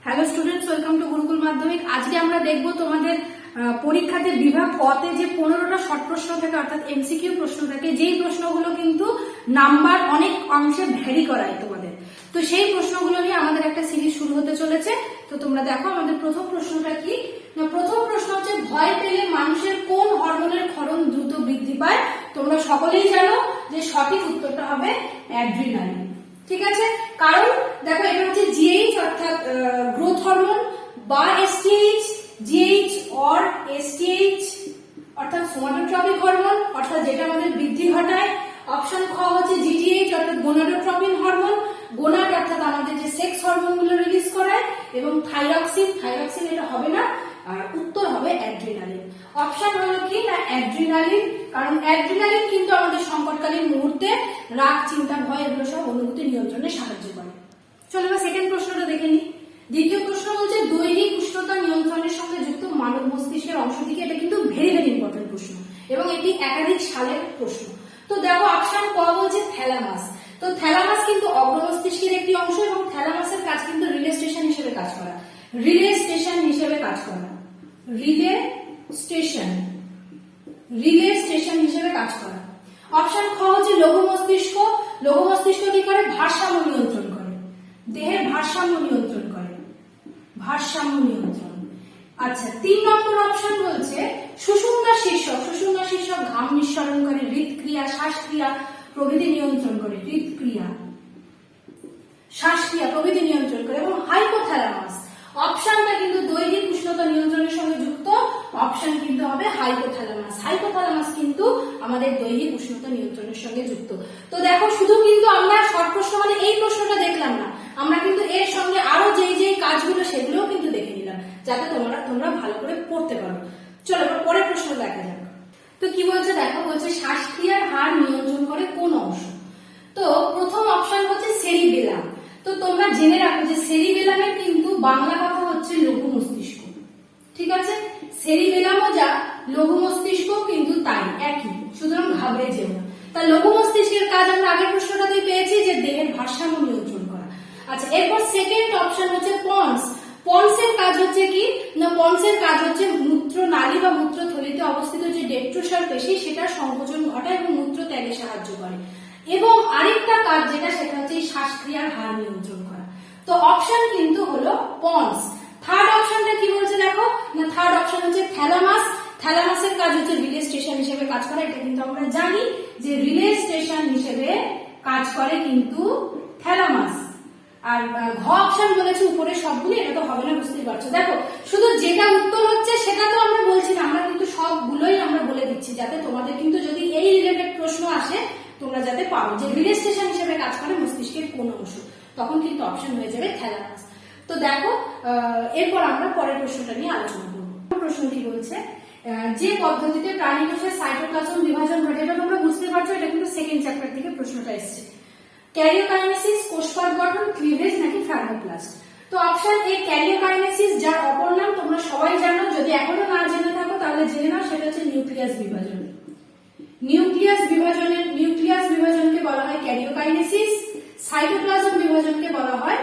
Hello students, welcome to Gurukul মাধ্যমিক। আজকে আমরা দেখবো তোমাদের পরীক্ষাতে বিভাগ কতে যে 15টা শর্ট প্রশ্ন থাকে, অর্থাৎ এমসিকিউ প্রশ্ন থাকে, যেই প্রশ্নগুলো কিন্তু নাম্বার অনেক অংশে ভ্যারি করায় তোমাদের। তো সেই প্রশ্নগুলো নিয়ে আমাদের একটা সিরিজ শুরু হতে চলেছে। তো তোমরা দেখো আমাদের প্রথম প্রশ্নটা কি। প্রথম প্রশ্ন হচ্ছে, ভয় পেলে মানুষের কোন হরমোনের ক্ষরণ দ্রুত বৃদ্ধি পায়? তোমরা সকলেই জানো যে সঠিক উত্তরটা হবে অ্যাড্রিনালিন। ঠিক আছে, কারণ দেখো এটা হচ্ছে জিএইচ অর্থাৎ গ্রোথ হরমোন, বা এসটিএইচ, জিএইচ অর এসটিএইচ অর্থাৎ সোমাটোট্রপিক হরমোন অর্থাৎ যেটা আমাদের বৃদ্ধি ঘটায়। অপশন খ হচ্ছে জিটিএইচ অর্থাৎ গোনাডোট্রপিন হরমোন, গোনাড অর্থাৎ আমাদের যে সেক্স হরমোনগুলো রিলিজ করায়, এবং থাইরক্সিন, থাইরক্সিন এটা হবে না, আর উত্তর হবে অ্যাড্রিনালিন। অপশন হলো কি না অ্যাড্রিনালিন, কারণ অ্যাড্রিনালিন কিন্তু আমাদের সংকটকালীন মুহূর্তে রাগ, চিন্তা, ভয় এগুলো সব অনুভূতি নিয়ন্ত্রণে সাহায্য করে। চলো এবার সেকেন্ড প্রশ্নটা দেখে নিই। দ্বিতীয় প্রশ্ন বলছে, দৈহিক উষ্ণতা নিয়ন্ত্রণের সঙ্গে যুক্ত মানব মস্তিষ্কের অংশটিকে। এটা কিন্তু ভেরি ভেরি ইম্পর্টেন্ট প্রশ্ন এবং এটি একাধিক সালের প্রশ্ন। তো দেখো অপশন ক বলছে থ্যালামাস। তো থ্যালামাস কিন্তু অগ্র মস্তিষ্কের একটি অংশ এবং থ্যালামাসের কাজ কিন্তু রিলে স্টেশন হিসেবে কাজ করা, রিলে স্টেশন হিসেবে কাজ করা, রিলে স্টেশন, রিলে স্টেশন হিসেবে কাজ করা। অপশন খ হচ্ছে লঘু মস্তিষ্ক। লঘু মস্তিষ্ক কি করে? ভারসাম্য নিয়ন্ত্রণ করে, দেহের ভারসাম্য নিয়ন্ত্রণ করে, ভারসাম্য নিয়ন্ত্রণ। আচ্ছা, 3 নম্বর অপশন বলছে সুষুম্না শীর্ষক। সুষুম্না শীর্ষক ঘাম নিঃসরণ করে, হৃদক্রিয়া, শ্বাসক্রিয়া প্রভৃতি নিয়ন্ত্রণ করে, হৃদক্রিয়া, শ্বাসক্রিয়া প্রভৃতি নিয়ন্ত্রণ করে। এবং হাইপোথ্যালামাস, অপশনটা কিন্তু দৈহিক উষ্ণতা নিয়ন্ত্রণের সঙ্গে যুক্ত, অপশন কিন্তু হবে হাইপোথ্যালামাস। হাইপোথ্যালামাস কিন্তু আমাদের দৈহিক উষ্ণতা নিয়ন্ত্রণের সঙ্গে যুক্ত। তো দেখো শুধু কিন্তু আমরা শর্ট প্রশ্ন মানে এই প্রশ্নটা দেখলাম না, আমরা কিন্তু এর সঙ্গে আরো যেই যেই কাজগুলো সেগুলোও কিন্তু দেখে নিলাম, যাতে তোমরা ভালো করে পড়তে পারো। চলো এবার পরের প্রশ্ন দেখা যাক। তো কি বলছে দেখো, বলছে শ্বাসক্রিয়ার হার নিয়ন্ত্রণ করে কোন অংশ? তো প্রথম অপশন হচ্ছে সেরিবেলাম। তো তোমরা জেনে রাখো যে সেরিবেলামের কিন্তু বাংলা কথা হচ্ছে লঘু মস্তিষ্ক। ঠিক আছে, সেরিবেলামও যা, লঘু মস্তিষ্ক কিন্তু তাই, একই, সুতরাং ঘাবড়ে যেও না। তা লঘু মস্তিষ্কের কাজ আমরা আগের প্রশ্নটাতেই পেয়েছি যে দেহের ভারসাম্য নিয়ন্ত্রণ করা। আচ্ছা, এরপর সেকেন্ড অপশন হচ্ছে পন্স। পন্সের কাজ হচ্ছে কি না, পন্সের কাজ হচ্ছে মূত্রনালী বা মূত্রথলিতে অবস্থিত যে ডেট্রোসার পেশি সেটা সংকোচন ঘটায় এবং মূত্র ত্যাগে সাহায্য করে। এবং আরেকটা কাজ যেটা, সেটা হচ্ছে এই শ্বাসক্রিয়ার হার নিয়ন্ত্রণ করা। তো অপশন কিন্তু হলো পন্স। থার্ড অপশনটা কি বলছে দেখো না, থার্ড অপশন হচ্ছে থ্যালামাস। থ্যালামাসের কাজ হচ্ছে রিলে স্টেশন হিসেবে কাজ করা, এটা কিন্তু আমরা জানি যে রিলে স্টেশন হিসেবে কাজ করে কিন্তু থ্যালামাস। আর ঘ অপশন বলেছে উপরে সবগুলো, এটা তো হবে না, বুঝতেই পারছো। দেখো শুধু যেটা উত্তর হচ্ছে সেটা তো আমরা বলছি না, আমরা কিন্তু সবগুলোই আমরা বলে দিচ্ছি, যাতে তোমাদের কিন্তু যদি এই রিলেটেড প্রশ্ন আসে তোমরা যাতে পারো যে রিলে স্টেশন হিসেবে কাজ করে মস্তিষ্কের কোন অংশ, তখন কিন্তু অপশন হয়ে যাবে থ্যালামাস। তো দেখো এরপর আমরা পরের প্রশ্নটা নিয়ে আলোচনা করবো। প্রশ্নটি বলছে, যে পদ্ধতিতে প্রাণী কোষের সাইটোপ্লাজম বিভাজন ঘটে, এটা তোমরা বুঝতে পারছো, এটা কিন্তু সেকেন্ড চ্যাপ্টার থেকে প্রশ্নটা এসেছে। ক্যারিওকাইনেসিস, কোষপাদ গঠন, ক্লিভেজ নাকি ফ্রাগমোপ্লাস্ট? তো অপশন এ ক্যারিওকাইনেসিস, যার অপর নাম তোমরা সবাই জানো, যদি এখনো না জেনে থাকো তাহলে জেনে নাও, সেটা হচ্ছে নিউক্লিয়াস বিভাজন। নিউক্লিয়াস বিভাজনকে বলা হয় ক্যারিওকাইনেসিস, সাইটোপ্লাজম বিভাজনকে বলা হয়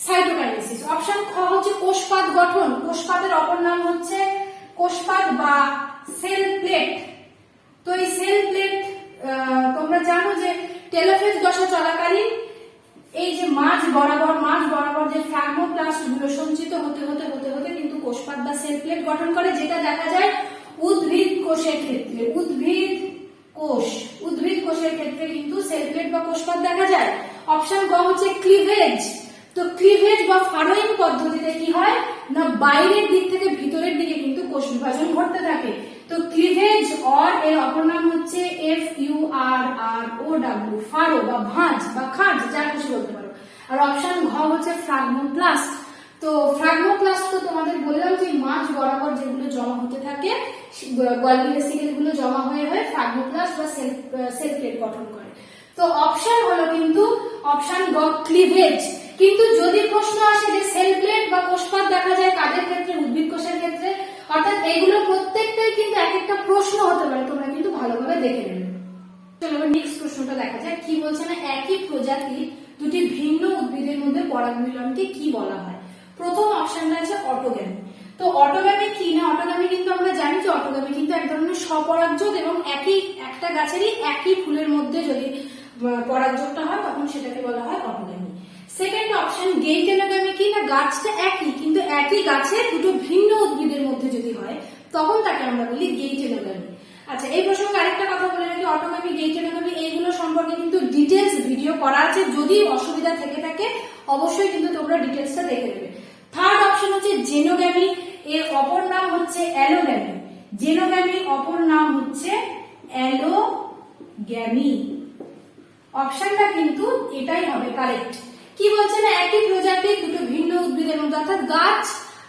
সাইটোকাইনেসিস। অপশন খ হচ্ছে কোষপাদ গঠন। কোষপাদের অপর নাম হচ্ছে কোষপাদ বা সেল প্লেট। তো এই সেল প্লেট তোমরা জানো যে টেলোফেজ দশা চলাকালীন এই যে মাঝ বরাবর যে ফ্রাগমোপ্লাস্ট গুলো সঞ্চিত হতে হতে হতে হতে কিন্তু কোষপাদ বা সেল প্লেট গঠন করে, যেটা দেখা যায় উদ্ভিদ কোষের ক্ষেত্রে। উদ্ভিদ কোষের ক্ষেত্রে কিন্তু সেল প্লেট বা কোষপাদ দেখা যায়। অপশন গ হচ্ছে ক্লিভেজ। তো ক্লিভেজ বা ফারোইং পদ্ধতিতে কি হয় না, বাইরের দিক থেকে ভিতরের দিকে কিন্তু কোষ বিভাজন ঘটতে থাকে। তো ক্লিভেজ অর এর অপর নাম হচ্ছে FURROW, ফারো বা ভাঁজ বা খাঁজ, যা খুশি বলতে পারো। আর অপশন ঘ হচ্ছে ফ্রাগমোপ্লাস্ট। তো ফ্রাগমোপ্লাস্ট তো তোমাদের বললাম যে মাঝ বরাবর যেগুলো জমা হতে থাকে, গোলজি ভেসিকেল গুলো জমা হয়ে হয়ে ফ্রাগমোপ্লাস্ট বা সেল প্লেট গঠন করে। তো অপশন হলো কিন্তু অপশন গ ক্লিভেজ। কিন্তু যদি প্রশ্ন আসে যে সেল প্লেট বা কোষপাদ দেখা যায় কাদের ক্ষেত্রে, উদ্ভিদ কোষের ক্ষেত্রে, অর্থাৎ এগুলো প্রত্যেকটাই কিন্তু এক একটা প্রশ্ন হতে পারে, তোমরা কিন্তু ভালোভাবে দেখে নেবে। চলো এবার নেক্সট প্রশ্নটা দেখা যায়। কি বলছে না, একই প্রজাতির দুটি ভিন্ন উদ্ভিদের মধ্যে পরাগ মিলনকে কি বলা হয়? প্রথম অটোগ্যামি। তো অটোগ্যামি কি না, অটোগ্যামি কিন্তু আমরা জানি যে অটোগ্যামি কিন্তু এক ধরনের স্বপরাগযোগ এবং একটা গাছেরই একই ফুলের মধ্যে যদি পরাগযোগটা হয় তখন সেটাকে বলা হয় অটোগ্যামি। সেকেন্ড অপশন গেইটেনোগ্যামি কি না, গাছটা একই কিন্তু একই গাছে দুটো ভিন্ন উদ্ভিদের মধ্যে যদি হয় তখন তাকে আমরা বলি গেইটেনোগ্যামি। আচ্ছা, এই প্রসঙ্গে আরেকটা কথা বলে রাখি, অটোগ্যামি গেইটেনোগ্যামি এইগুলো সম্পর্কে কিন্তু ডিটেলস ভিডিও করা আছে, যদি অসুবিধা থেকে থাকে অবশ্যই কিন্তু তোমরা ডিটেলসটা দেখে নেবে। থার্ড অপশন হচ্ছে জেনোগ্যামি, এর অপর নাম হচ্ছে অ্যালোগ্যামি। জেনোগ্যামি অপর নাম হচ্ছে অ্যালোগ্যামি। অপশনটা কিন্তু এটাই হবে কারেক্ট। কি বলছে না, একই প্রজাতির দুটো ভিন্ন উদ্ভিদের মধ্যে, অর্থাৎ গাছ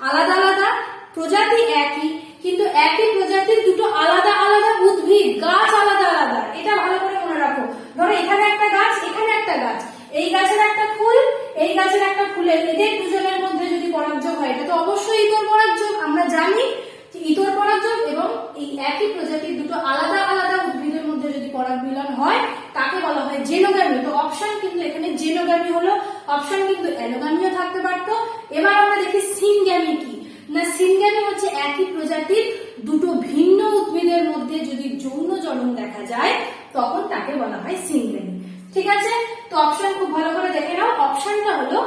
আলাদা আলাদা, প্রজাতি একই কিন্তু একই প্রজাতির দুটো আলাদা আলাদা উদ্ভিদ, গাছ আলাদা আলাদা। এটা ভালো করে মনে রাখো। ধরো এখানে একটা গাছ, এখানে একটা গাছ, এই গাছের একটা ফুল, এই গাছের একটা ফুলের, এদের দুজনের মধ্যে যদি পরাগযোগ হয় এটা তো অবশ্যই ইতর পরাগযোগ। আমরা জানি যে ইতর পরাগযোগ এবং এই একই প্রজাতির দুটো আলাদা আলাদা উদ্ভিদের মধ্যে যদি পরাগ মিলন হয় তাকে বলা হয় জেনোগ্যামি। তো অপশন কিন্তু এখানে জেনোগ্যামি হলো, অপশন কিন্তু অ্যালোগ্যামিও থাকতে পারতো। এবার আমরা দেখি সিনগ্যামি কি না, সিনগ্যামি হচ্ছে একই প্রজাতির দুটো ভিন্ন উদ্ভিদের মধ্যে যদি যৌন জনন দেখা যায় তখন তাকে বলা হয় সিনগ্যামি। ঠিক আছে, তো অপশন খুব ভালো করে দেখে নাও। অপশনটা হলো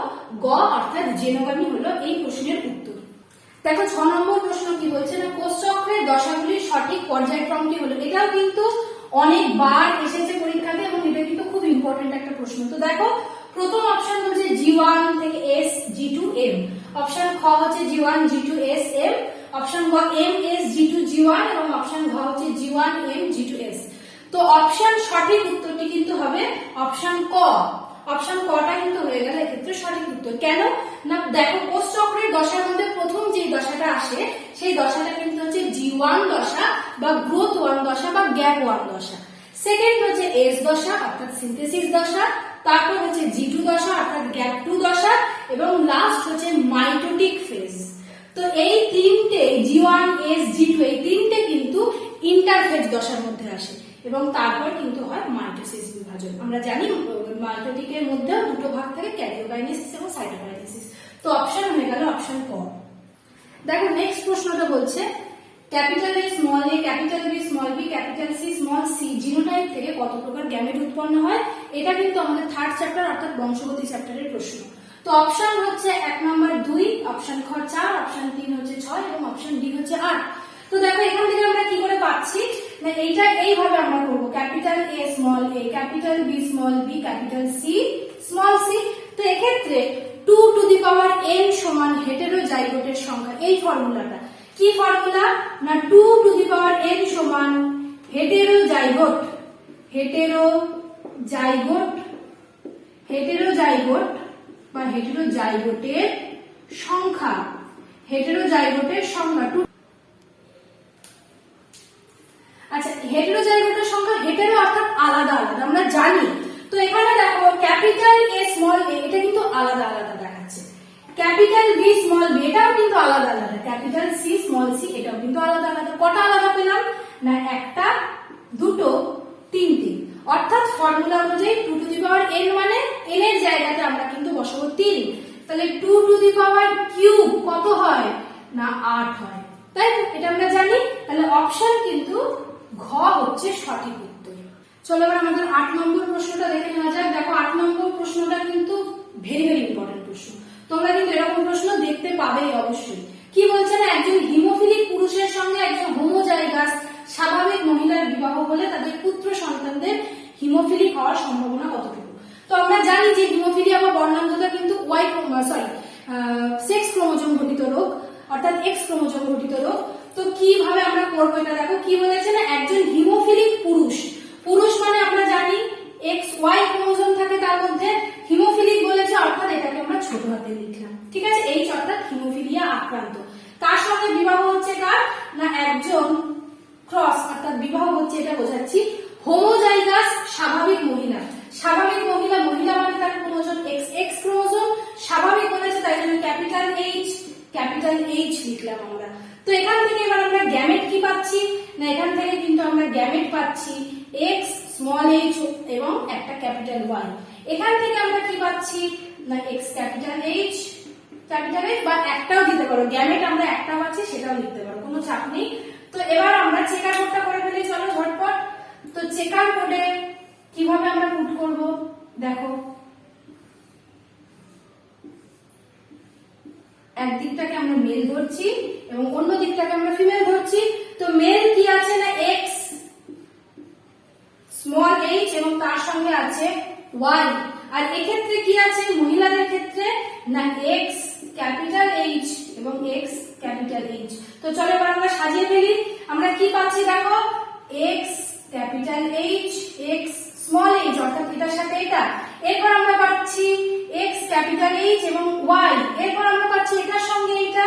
গ, অর্থাৎ জেনোগ্যামি হলো এই প্রশ্নের উত্তর। দেখো 6 নম্বর প্রশ্ন কি বলছে না, কোষচক্রের দশাগুলির সঠিক পর্যায়ক্রমটি হলো। এটাও কিন্তু অনেকবার এসেছে পরীক্ষাতে এবং এটা কিন্তু খুব ইম্পর্টেন্ট একটা প্রশ্ন। তো দেখো প্রথম অপশন হচ্ছে G1 থেকে S G2 M, অপশন খ হচ্ছে G1 G2 S M, option গ M S G2 G1 এবং অপশন ঘ হচ্ছে G1 M G2 S। তো অপশন সঠিক উত্তরটি কিন্তু হবে অপশন ক। অপশন কটা কিন্তু হয়ে গেল এক্ষেত্রে সঠিক উত্তর। কেন না, দেখো কোষচক্রের দশার মধ্যে প্রথম যে দশাটা আসে সেই দশাটা কিন্তু হচ্ছে G1 দশা বা গ্রোথ 1 দশা বা গ্যাপ 1 দশা। সেকেন্ড হচ্ছে S দশা অর্থাৎ সিনথেসিস দশা, তারপর হচ্ছে G2 দশা অর্থাৎ গ্যাপ 2 দশা এবং লাস্ট হচ্ছে মাইটোটিক ফেজ। তো এই তিনটে G1 S G2 এই তিনটে কিন্তু ইন্টারফেজ দশার মধ্যে আসে এবং তারপর কিন্তু হয় মাইটোসিস বিভাজন। আমরা জানি মাইটোটিকের মধ্যে দুটো ভাগ থাকে, ক্যারিওকাইনেসিস এবং সাইটোকাইনেসিস। তো অপশন হয়ে গেল অপশন ক। দেখো নেক্সট প্রশ্নটা বলছে capital A small a, capital B small b, capital C small c genotype থেকে কত প্রকার গ্যামেট উৎপন্ন হয়। এটা কিন্তু আমাদের থার্ড চ্যাপ্টার অর্থাৎ বংশগতি চ্যাপ্টারের প্রশ্ন। তো অপশন হচ্ছে 1 নম্বর 2, অপশন খ 4, অপশন 3 হচ্ছে 6 এবং অপশন ডি হচ্ছে 8। তো দেখো এখান থেকে আমরা কি করে পাচ্ছি না, এইটা এইভাবে আমরা করব, capital A small a, capital B small b, capital C small c। তো এক্ষেত্রে 2 টু দি পাওয়ার n সমান হেটেরোজাইগোটের সংখ্যা। এই ফর্মুলাটা কি ফর্মুলা না, 2 টু দি পাওয়ার n সমান হেটেরোজাইগোট বা হেটেরোজাইগোটের সংখ্যা, হেটেরোজাইগোটের সংখ্যা। আচ্ছা, হেটেরোজাইগোটের সংখ্যা, হেটেরো অর্থাৎ আলাদা আলাদা আমরা জানি। তো এখানে দেখো ক্যাপিটাল A স্মল a এটা কিন্তু আলাদা আলাদা দেখাচ্ছে, ক্যাপিটাল B স্মল b এটাও কিন্তু আলাদা আলাদা, ক্যাপিটাল C স্মল c এটাও কিন্তু আলাদা আলাদা। কটা আলাদা পেলাম না, একটা, দুটো, তিনটে। অর্থাৎ ফর্মুলা অনুযায়ী 2 টু দি পাওয়ার n মানে n এর জায়গাতে আমরা কিন্তু বসাবো 3। তাহলে 2 টু দি পাওয়ার কিউব কত হয় না 8 হয়, তাই তো? এটা আমরা জানি। তাহলে অপশন কিন্তু ঘ হচ্ছে সঠিক উত্তর। চলো এবার আমাদের 8 নম্বর প্রশ্নটা দেখে নেওয়া যাক। দেখো 8 নম্বর প্রশ্নটা কিন্তু ভেরি ভেরি ইম্পর্টেন্ট প্রশ্ন, তোমরা কিন্তু এরকম প্রশ্ন দেখতে পাবেই অবশ্যই। কি বলছে না, একজন হিমোফিলিক পুরুষের সঙ্গে একজন হোমোজাইগাস স্বাভাবিক মহিলার বিবাহ হলে তাদের পুত্র সন্তানদের হিমোফিলিক হওয়ার সম্ভাবনা কতটুকু। তো আমরা জানি যে হিমোফিলিয়া বা বর্ণান্ধতা কিন্তু সেক্স ক্রোমোজোম ঘটিত রোগ অর্থাৎ এক্স ক্রোমোজোম ঘটিত রোগ। তো কিভাবে আমরা করবো এটা দেখো, কি বলেছে না, একজন হিমোফিলিক পুরুষ মানে আমরা জানি এক্স ওয়াই ক্রোমোজোম থাকে তার মধ্যে, হিমোফিলিক বলেছে অর্থাৎ এটাকে আমরা ছোট হাতে লিখলাম। ঠিক আছে, এইচ অর্থাৎ হিমোফিলিয়া আক্রান্ত। তার সঙ্গে বিবাহ হচ্ছে কার না, একজন ক্রস অর্থাৎ বিবাহ হচ্ছে, এটা বোঝাচ্ছি হোমোজাইগাস স্বাভাবিক মহিলা। স্বাভাবিক মহিলা, মহিলা মানে তার ক্রোমোজোম এক্স, এক্স ক্রোমোজোম স্বাভাবিক বলেছে তাই জন্য ক্যাপিটাল এইচ লিখলাম আমরা। তো এখান থেকে এবার আমরা গ্যামেট কি পাচ্ছি না, এখান থেকে কিন্তু আমরা গ্যামেট পাচ্ছি এক্স স্মল এইচ এবং একটা ক্যাপিটাল ওয়াই। এখান থেকে আমরা কি পাচ্ছি না, x capital H capital H, বা একটাও দিতে পারো, গ্যামেট আমরা একটাও আছে সেটাও লিখতে পারো, কোনো চাপ নেই। তো এবার আমরা চেকার কোডটা করে ফেলি, চলো ঝটপট। তো চেকার কোডে কিভাবে আমরা পুট করব দেখো, একদিকটাকে আমরা মেল ধরছি এবং অন্য দিকটাকে আমরা ফিমেল ধরছি। তো মেল কি আছে না এক্স স্মল এইচ এবং তার সঙ্গে আছে ওয়াই, আর এক্ষেত্রে কি আছে মহিলাদের ক্ষেত্রে না এক্স ক্যাপিটাল এইচ এবং এক্স ক্যাপিটাল এইচ। তো চলো এবার আমরা সাজিয়ে ফেলি। আমরা কি পাচ্ছি দেখো, x capital H x small H অর্থাৎ এটার সাথে এটা, এরপর আমরা পাচ্ছি এক্স ক্যাপিটাল এইচ এবং ওয়াই, এরপর আমরা পাচ্ছি এটার সঙ্গে এটা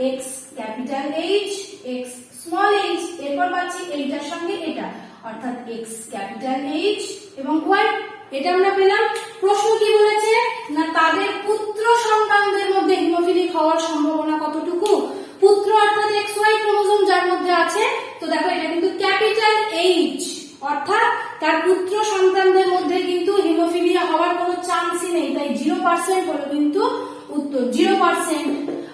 x capital H x small H, এরপর পাচ্ছি এইটার সঙ্গে এটা অর্থাৎ এক্স ক্যাপিটাল এইচ এবং ওয়াই। এটা আমরা পেলাম। প্রশ্ন কি বলেছে না তাদের পুত্র সন্তানদের মধ্যে হিমোফিলিক হওয়ার সম্ভাবনা কতটুকু, পুত্র অর্থাৎ এক্স ওয়াই ক্রোমোজোম যার মধ্যে আছে। তো দেখো এটা কিন্তু ক্যাপিটাল এইচ অর্থাৎ তার পুত্র সন্তানদের মধ্যে কিন্তু হিমোফিলিয়া হওয়ার কোনো চান্সই নেই, তাই 0% হলো কিন্তু উত্তর, 0%,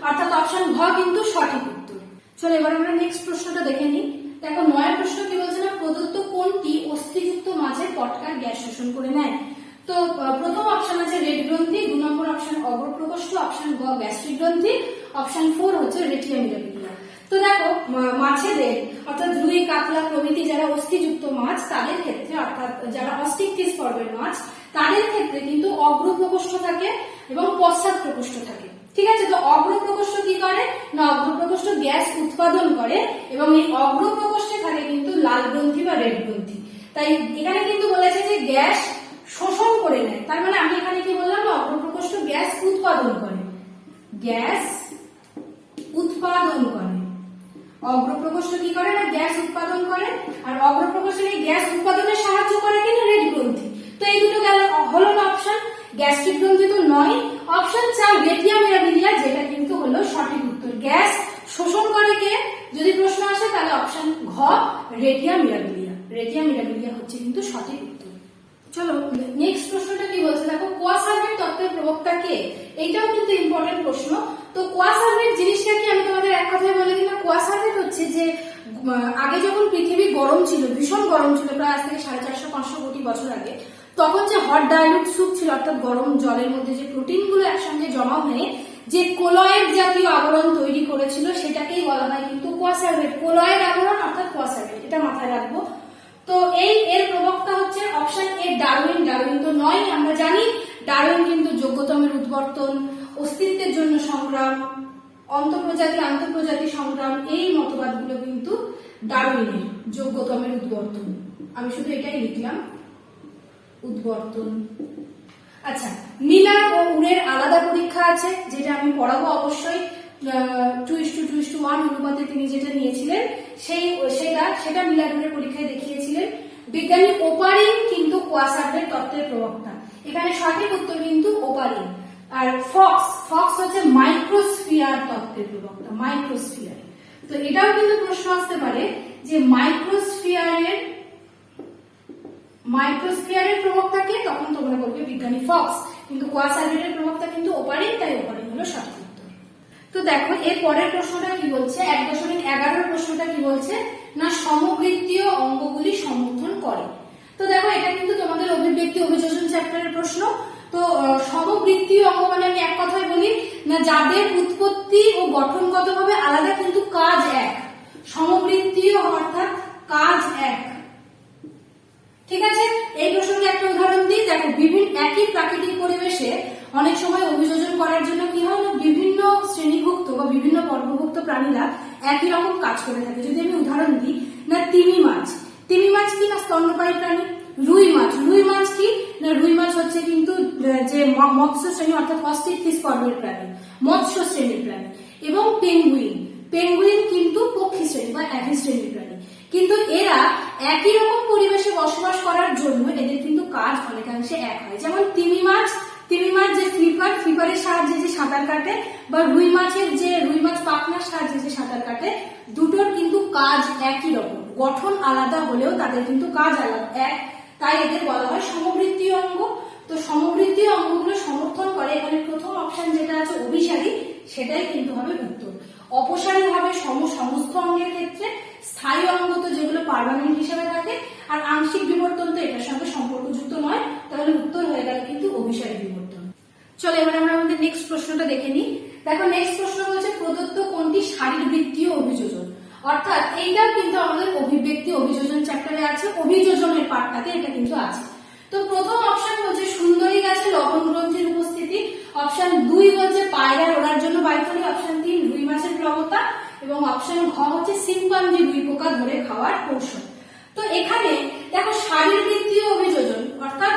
অর্থাৎ অপশন ঘ কিন্তু সঠিক উত্তর। চলো এবার আমরা নেক্সট প্রশ্নটা দেখে নিই। দেখো 9 প্রশ্ন কি বলছে না প্রদত্ত কোনটি অস্থিযুক্ত মাছের পটকার গ্যাস শোষণ করে নেয়। তো প্রথম অপশন আছে রেড গ্রন্থি, 2 নম্বর অপশন অগ্রপ্রকোষ্ঠ, অপশন গ গ্যাস্ট্রিক গ্রন্থি, অপশন 4 হচ্ছে রেটিয়া মিরাবিলিয়া। তো দেখো মাছেদের অর্থাৎ রুই কাতলা প্রভৃতি যারা অস্থিযুক্ত মাছ তাদের ক্ষেত্রে অর্থাৎ যারা অস্টিকটিস পর্বের মাছ তাদের ক্ষেত্রে কিন্তু অগ্রপ্রকোষ্ঠ থাকে এবং পশ্চাৎ প্রকোষ্ঠ থাকে। ঠিক আছে, তো অগ্রপ্রকোষ্ঠ কি করে না অগ্রপ্রকোষ্ঠ গ্যাস উৎপাদন করে এবং এই অগ্রপ্রকোষ্ঠে থাকে কিন্তু লাল গ্রন্থি বা রেড গ্রন্থি। তাই এখানে কিন্তু বলেছে যে গ্যাস শোষণ করে নেয়, তার মানে আমি এখানে কি বললাম অগ্রপ্রকোষ্ঠ গ্যাস উৎপাদন করে, গ্যাস উৎপাদন করে। অগ্রপ্রকোষ্ঠ কি করে না গ্যাস উৎপাদন করে, আর অগ্রপ্রকোষ্ঠের এই গ্যাস উৎপাদনে সাহায্য করে কিনা রেড গ্রন্থি। তো এই দুটো গেল, হলো না অপশন, গ্যাস্ট্রিক গ্রন্থি তো নয়। অপশন 4 রেটিয়া মিরাবিলিয়া, যেটা কিন্তু হলো সঠিক উত্তর। গ্যাস শোষণ করে কে যদি প্রশ্ন আসে তাহলে অপশন ঘ রেটিয়া মিরাবিলিয়া, রেটিয়া মিরাবিলিয়া হচ্ছে কিন্তু সঠিক উত্তর। চলো নেক্সট প্রশ্নটা কি বলছে দেখো, কোয়াসার্ভেট তত্ত্বের প্রবক্তা কে, এইটাও কিন্তু ইম্পর্টেন্ট প্রশ্ন। তো কোয়াসার্ভেট জিনিসটা কি আমি তোমাদের এক কথায় বলে দিই না, কোয়াসার্ভেট হচ্ছে যে আগে যখন পৃথিবী গরম ছিল, ভীষণ গরম ছিল, প্রায় আজ থেকে 450-500 কোটি বছর আগে, তখন যে হট ডাইলুট স্যুপ ছিল অর্থাৎ গরম জলের মধ্যে যে প্রোটিন গুলো একসঙ্গে জমা হয়ে যে কোলয়েড জাতীয় আবরণ তৈরি করেছিল সেটাকেই বলা হয় কিন্তু কোয়াসার্ভেট, কোলয়েড আবরণ অর্থাৎ কোয়াসার্ভেট, এটা মাথায় রাখবো। তো এর প্রবক্তা হচ্ছে অপশন এ ডারউইন। ডারউইন তো নয়, আমরা জানি ডারউইন কিন্তু যোগ্যতমের উদ্বর্তন, অস্তিত্বের জন্য সংগ্রাম, অন্তঃপ্রজাতি আন্তঃপ্রজাতি সংগ্রাম, এই মতবাদগুলো কিন্তু ডারউইনের, যোগ্যতমের উদ্বর্তন। আমি শুধু এটাই লিখলাম উদ্বর্তন। আচ্ছা, মিলার ও উরের আলাদা পরীক্ষা আছে যেটা আমি পড়াবো অবশ্যই, 2:2:1 অনুপাতে তিনি যেটা নিয়েছিলেন সেটা মিলার উরের পরীক্ষায় দেখিয়েছিলেন। বিজ্ঞানী ওপারিন কিন্তু কোয়াসার্ভেট তত্ত্বের প্রবক্তা, এখানে সঠিক উত্তর কিন্তু ওপারিন। আর ফক্স হচ্ছে মাইক্রোস্ফিয়ার তত্ত্বের প্রবক্তা, মাইক্রোস্ফিয়ার। তো এটাও কিন্তু প্রশ্ন আসতে পারে যে মাইক্রোস্ফিয়ারের প্রবক্তা কে, তখন তোমরা বলবে বিজ্ঞানী ফক্স, কিন্তু কোয়াসার্ভেটের প্রবক্তা কিন্তু ওপারিন, তাই ওপারিন হলো সঠিক উত্তর। তো দেখো এর পরের প্রশ্নটা কি বলছে, 1.11 প্রশ্নটা কি বলছে না সমবৃত্তীয় অঙ্গগুলি সমর্থন করে। তো দেখো এটা কিন্তু তোমাদের অভিব্যক্তি অভিযোজন চ্যাপ্টারের প্রশ্ন। তো সমবৃত্তীয় অঙ্গ মানে আমি এক কথায় বলি না যাদের উৎপত্তি ও গঠনগতভাবে আলাদা কিন্তু কাজ এক, সমবৃত্তীয় অর্থাৎ কাজ এক। ঠিক আছে, এই প্রসঙ্গে একটা উদাহরণ দিই। দেখো বিভিন্ন একই প্রাকৃতিক পরিবেশে অনেক সময় অভিযোজন করার জন্য কি হয় না বিভিন্ন শ্রেণীভুক্ত বা বিভিন্ন পর্বভুক্ত প্রাণীরা একই রকম কাজ করে থাকে। যদি আমি উদাহরণ দিই না তিমি মাছ কি না স্তন্যপায়ী প্রাণী। রুই মাছ কি না রুই মাছ হচ্ছে কিন্তু যে মৎস্য শ্রেণী অর্থাৎ অস্টিকটিস পর্বের প্রাণী, মৎস্য শ্রেণীর প্রাণী। এবং পেঙ্গুইন কিন্তু পক্ষী শ্রেণী বা অ্যাভিস শ্রেণীর প্রাণী। কিন্তু এরা একই রকম পরিবেশে বসবাস করার জন্য এদের কিন্তু কাজ অনেকাংশে এক হয়। যেমন তিমি মাছ যে ফ্লিপারের সাহায্যে যে সাঁতার কাটে, বা রুই মাছ পাখনার সাহায্যে যে সাঁতার কাটে, দুটোর কিন্তু কাজ একই রকম, গঠন আলাদা হলেও তাদের কিন্তু কাজ আলাদা এক, তাই এদের বলা হয় সমবৃত্তীয় অঙ্গ। তো সমবৃত্তীয় অঙ্গগুলো সমর্থন করে, এখানে প্রথম অপশন যেটা আছে অভিসারী, সেটাই কিন্তু হবে উত্তর। অপসারী হবে সমস্ত অঙ্গের ক্ষেত্রে, স্থায়ী অঙ্গ তো যেগুলো পার্মানেন্ট হিসেবে থাকে, আর আংশিক বিবর্তন তো এটার সঙ্গে সম্পর্কযুক্ত নয়, তাহলে উত্তর হয়ে গেল কিন্তু অভিসারী বিবর্তন। চলো এবার আমরা আমাদের নেক্সট প্রশ্নটা দেখে নিই। দেখো নেক্সট প্রশ্ন বলছে প্রদত্ত কোনটি শারীরবৃত্তীয় অভিযোজন, অর্থাৎ এইটাও কিন্তু আমাদের অভিব্যক্তি অভিযোজন চ্যাপ্টারে আছে, অভিযোজনের পার্টটাতে এটা কিন্তু আছে। তো প্রথম অপশন বলছে সুন্দরী গাছে লবণ গ্রন্থির উপস্থিতি, অপশন 2 বলছে পায়রার ওড়ার জন্য বাইথলি, অপশন 3 রুই মাছের প্লবতা, এবং অপশন ঘ হচ্ছে শিম্পাঞ্জি রুই পোকা ধরে খাওয়ার কৌশল। তো এখানে দেখো শারীরবৃত্তীয় অভিযোজন অর্থাৎ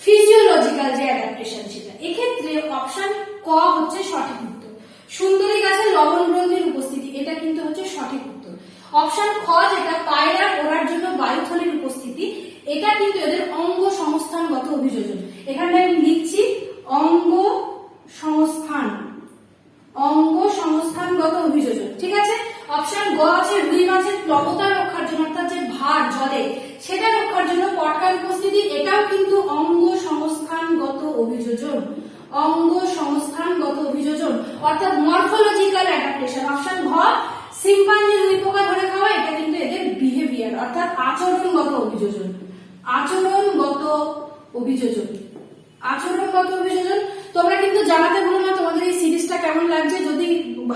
ফিজিওলজিক্যাল যে অ্যাডাপ্টেশন, সেটা এক্ষেত্রে অপশন ক হচ্ছে সঠিক উত্তর। সুন্দরী গাছের লবণ গ্রন্থির উপস্থিতি, এটা কিন্তু হচ্ছে সঠিক উত্তর। অপশন খ যেটা পায়রা ওড়ার জন্য বায়ুথলির উপস্থিতি, এটা কিন্তু এদের অঙ্গ সংস্থানগত অভিযোজন। এখানে আমি লিখছি অঙ্গ সংস্থানগত অভিযোজন, ঠিক আছে। অপশন গ আছে রুই মাছের প্লবতা রক্ষার জন্য, অর্থাৎ যে ভার জলে সেটা রক্ষার জন্য পটকার উপস্থিতি, এটাও কিন্তু অঙ্গ সংস্থানগত অভিযোজন। অঙ্গ সংস্থানগত অভিযোজন অর্থাৎ মরফোলজিক্যাল অ্যাডাপ্টেশন। অপশন ঘ শিম্পাঞ্জি রুই পোকা ধরে খাওয়া, এটা কিন্তু এদের বিহেভিয়ার অর্থাৎ আচরণগত অভিযোজন। আচরণগত অভিযোজন, আচরণগত অভিযোজন। তোমরা কিন্তু জানাতে ভুলো না তোমাদের এই সিরিজটা কেমন লাগছে, যদি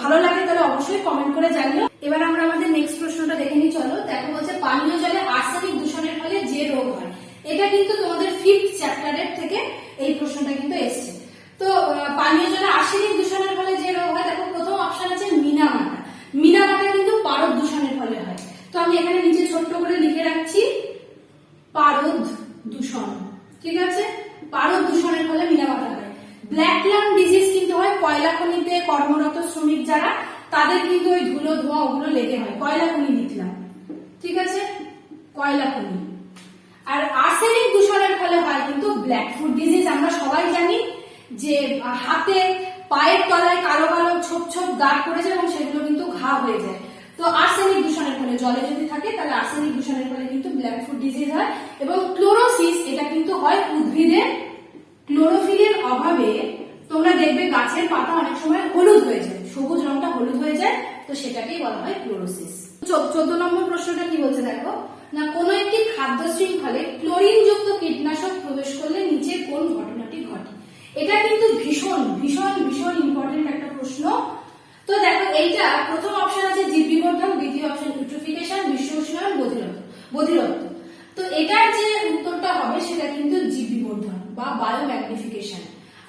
ভালো লাগে তাহলে অবশ্যই কমেন্ট করে জানিও। এবার আমরা আমাদের নেক্সট প্রশ্নটা দেখে নিই। চলো দেখো বলছে পানীয় জলে আর্সেনিক দূষণের ফলে যে রোগ হয়, এটা কিন্তু তোমাদের 5th চ্যাপ্টারের থেকে এই প্রশ্নটা কিন্তু এসছে। তো পানীয় জলে আর্সেনিক দূষণের ফলে যে রোগ হয়, দেখো প্রথম অপশন আছে মিনামাটা। মিনামাটা কিন্তু পারদ দূষণের ফলে হয়। তো আমি এখানে নিচে ছোট্ট করে লিখে রাখছি পারদ দূষণ, ঠিক আছে। পারদ দূষণের ফলে মিনামাটা হয়। ব্ল্যাক লাং ডিজিজ কিন্তু হয় কয়লা খনিতে কর্মরত শ্রমিক যারা, তাদের কিন্তু ওই ধুলো ধোঁয়া ওগুলো লেগে হয়। কয়লা খনি লিখলাম, ঠিক আছে, কয়লা খনি। আর আর্সেনিক দূষণের ফলে হয় কিন্তু ব্ল্যাক ফুট ডিজিজ। আমরা সবাই জানি যে হাতে পায়ের তলায় কালো কালো ছোপ ছোপ দাগ পড়ে যায় এবং সেগুলো কিন্তু ঘা হয়ে যায়। তো আর্সেনিক দূষণের ফলে জলে যদি থাকে তাহলে আর্সেনিক দূষণের ফলে কিন্তু ব্ল্যাক ফুট ডিজিজ হয়। এবং ক্লোরোসিস, এটা কিন্তু হয় উদ্ভিদের ক্লোরোফিলের অভাবে। তোমরা দেখবে গাছের পাতা অনেক সময় হলুদ হয়ে যায়, সবুজ রংটা হলুদ হয়ে যায়, তো সেটাকেই বলা হয় ক্লোরোসিস। 14 নম্বর প্রশ্নটা কি বলছে দেখো না, কোন একটি খাদ্য শৃঙ্খলে ক্লোরিন যুক্ত কীটনাশক প্রবেশ করলে নিচে কোন ঘটনাটি ঘটে। এটা কিন্তু ভীষণ ভীষণ ভীষণ ইম্পর্টেন্ট একটা প্রশ্ন। তো দেখো এইটা প্রথম অপশন আছে জীব বিবর্ধন, দ্বিতীয় অপশন ইউট্রোফিকেশন, বিশ্ব উষ্ণায়ন, বধিরত্ব। তো এটার যে উত্তরটা হবে সেটা কিন্তু জীব বিবর্ধন বা বায়োম্যাগনিফিকেশন।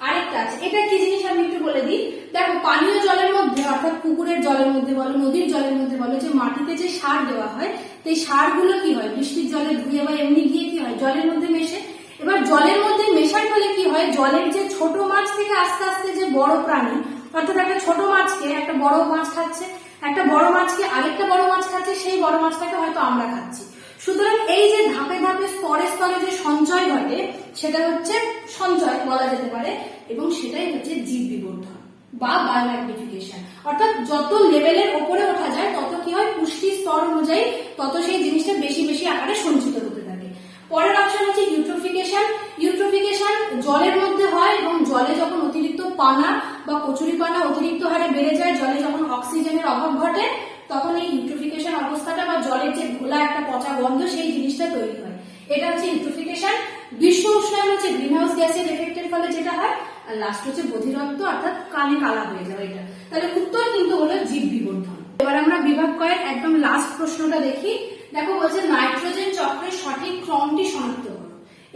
আরেকটা আছে, এটা কি জিনিস আমি একটু বলে দিই। দেখো পানীয় জলের মধ্যে অর্থাৎ পুকুরের জলের মধ্যে বলো, নদীর জলের মধ্যে বলো, যে মাটিতে যে সার দেওয়া হয়, সেই সারগুলো কি হয় বৃষ্টির জলে ধুয়ে বা এমনি গিয়ে কি হয় জলের মধ্যে মেশে। এবার জলের মধ্যে মেশার ফলে কি হয়, জলের যে ছোট মাছ থেকে আস্তে আস্তে যে বড় প্রাণী, অর্থাৎ একটা ছোট মাছকে একটা বড় মাছ খাচ্ছে, একটা বড় মাছকে আরেকটা বড় মাছ খাচ্ছে, সেই বড় মাছটাকে হয়তো আমরা খাচ্ছি। সুতরাং এই যে ধাপে ধাপে স্তরে স্তরে যে সঞ্চয় ঘটে, সেটা হচ্ছে সঞ্চয় বলা যেতে পারে, এবং সেটাই হচ্ছে জীব বিবর্ধন বা বায়োম্যাগনিফিকেশন। অর্থাৎ যত লেভেলের উপরে ওঠা যায় তত কি হয়, পুষ্টি স্তর অনুযায়ী তত সেই জিনিসটা বেশি বেশি আকারে সঞ্চিত হতে থাকে। পরের অপশন হচ্ছে ইউট্রোফিকেশন। ইউট্রোফিকেশন জলের মধ্যে হয়, এবং জলে যখন অতিরিক্ত পানা বা কচুরিপানা অতিরিক্ত হারে বেড়ে যায়, জলে যখন অক্সিজেনের অভাব ঘটে, তখন এই ইউট্রোফিকেশন অবস্থাটা বা জলের যে ঘোলা একটা পচা গন্ধ, সেই জিনিসটা তৈরি হয়। এটা হচ্ছে ইউট্রোফিকেশন। বিশ্ব উষ্ণায়ন হচ্ছে গ্রিনহাউস গ্যাসের এফেক্টের ফলে যেটা হয়। আর লাস্ট হচ্ছে বধিরত্ব, অর্থাৎ কানে কালা হয়ে যাওয়া। এটা তাহলে উত্তর কিন্তু হলো জীব বিবর্ধন। এবার আমরা বিভাগ কয়ের একদম লাস্ট প্রশ্নটা দেখি। দেখো বলছে নাইট্রোজেন চক্রের সঠিক ক্রমটি শনাক্ত করো।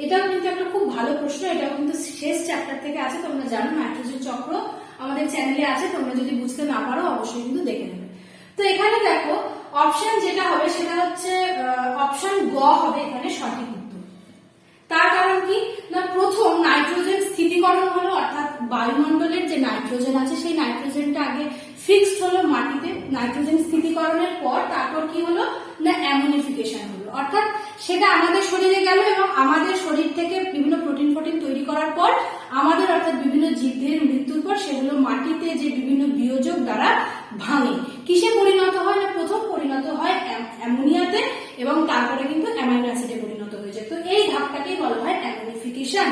এটাও কিন্তু একটা খুব ভালো প্রশ্ন, এটাও কিন্তু শেষ চ্যাপ্টার থেকে আছে। তোমরা জানো নাইট্রোজেন চক্র আমাদের চ্যানেলে আছে, তোমরা যদি বুঝতে না পারো অবশ্যই কিন্তু দেখে নেবে। তো এখানে দেখো অপশন যেটা হবে সেটা হচ্ছে অপশন গ হবে এখানে সঠিক উত্তর। তার কারণ কি না, প্রথম নাইট্রোজেন স্থিতিকরণ হলো, অর্থাৎ বায়ুমণ্ডলের যে নাইট্রোজেন আছে সেই নাইট্রোজেনটা আগে ফিক্সড হলো মাটিতে। নাইট্রোজেন স্থিতিকরণের পর তারপর কি হলো না অ্যামোনিফিকেশন হলো, অর্থাৎ সেটা আমাদের শরীরে গেল, এবং আমাদের শরীর থেকে বিভিন্ন প্রোটিন তৈরি করার পর আমাদের অর্থাৎ বিভিন্ন জীবদের মৃত্যুর পর সেগুলো মাটিতে যে বিভিন্ন বিয়োজক দ্বারা ভাঙে, কিসে পরিণত হয় না, প্রথম পরিণত হয় অ্যামোনিয়াতে, এবং তারপরে কিন্তু অ্যামাইনো অ্যাসিডে পরিণত হয়ে যায়। তো এই ধাপটাকেই বলা হয় অ্যামোনিফিকেশন।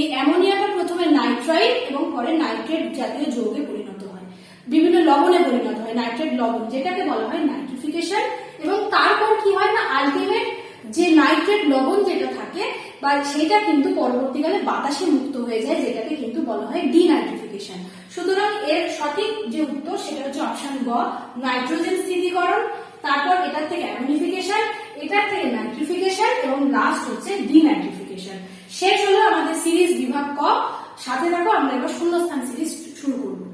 এই অ্যামোনিয়াটা প্রথমে নাইট্রাইট এবং পরে নাইট্রেট জাতীয় যৌগে পরিণত হয়, বিভিন্ন লবণে পরিণত হয়, নাইট্রেট লবণ, যেটাকে বলা হয় নাইট্রিফিকেশন। এবং তারপর কি হয় না, আলটিমেট যে নাইট্রেট লবণ যেটা থাকে বা সেটা কিন্তু পরবর্তীকালে বাতাসে মুক্ত হয়ে যায়, যেটাকে কিন্তু বলা হয় ডিনাইট্রিফিকেশন। সুতরাং এর সঠিক যে উত্তর সেটা হচ্ছে অপশন গ, নাইট্রোজেন স্থিতিকরণ, তারপর এটার থেকে অ্যামোনিফিকেশন, এটার থেকে নাইট্রিফিকেশন এবং লাস্ট হচ্ছে ডিনাইট্রিফিকেশন। শেষ হলো আমাদের সিরিজ বিভাগ ক। সাথে থাকো, আমরা এবার শূন্যস্থান সিরিজ শুরু করবো।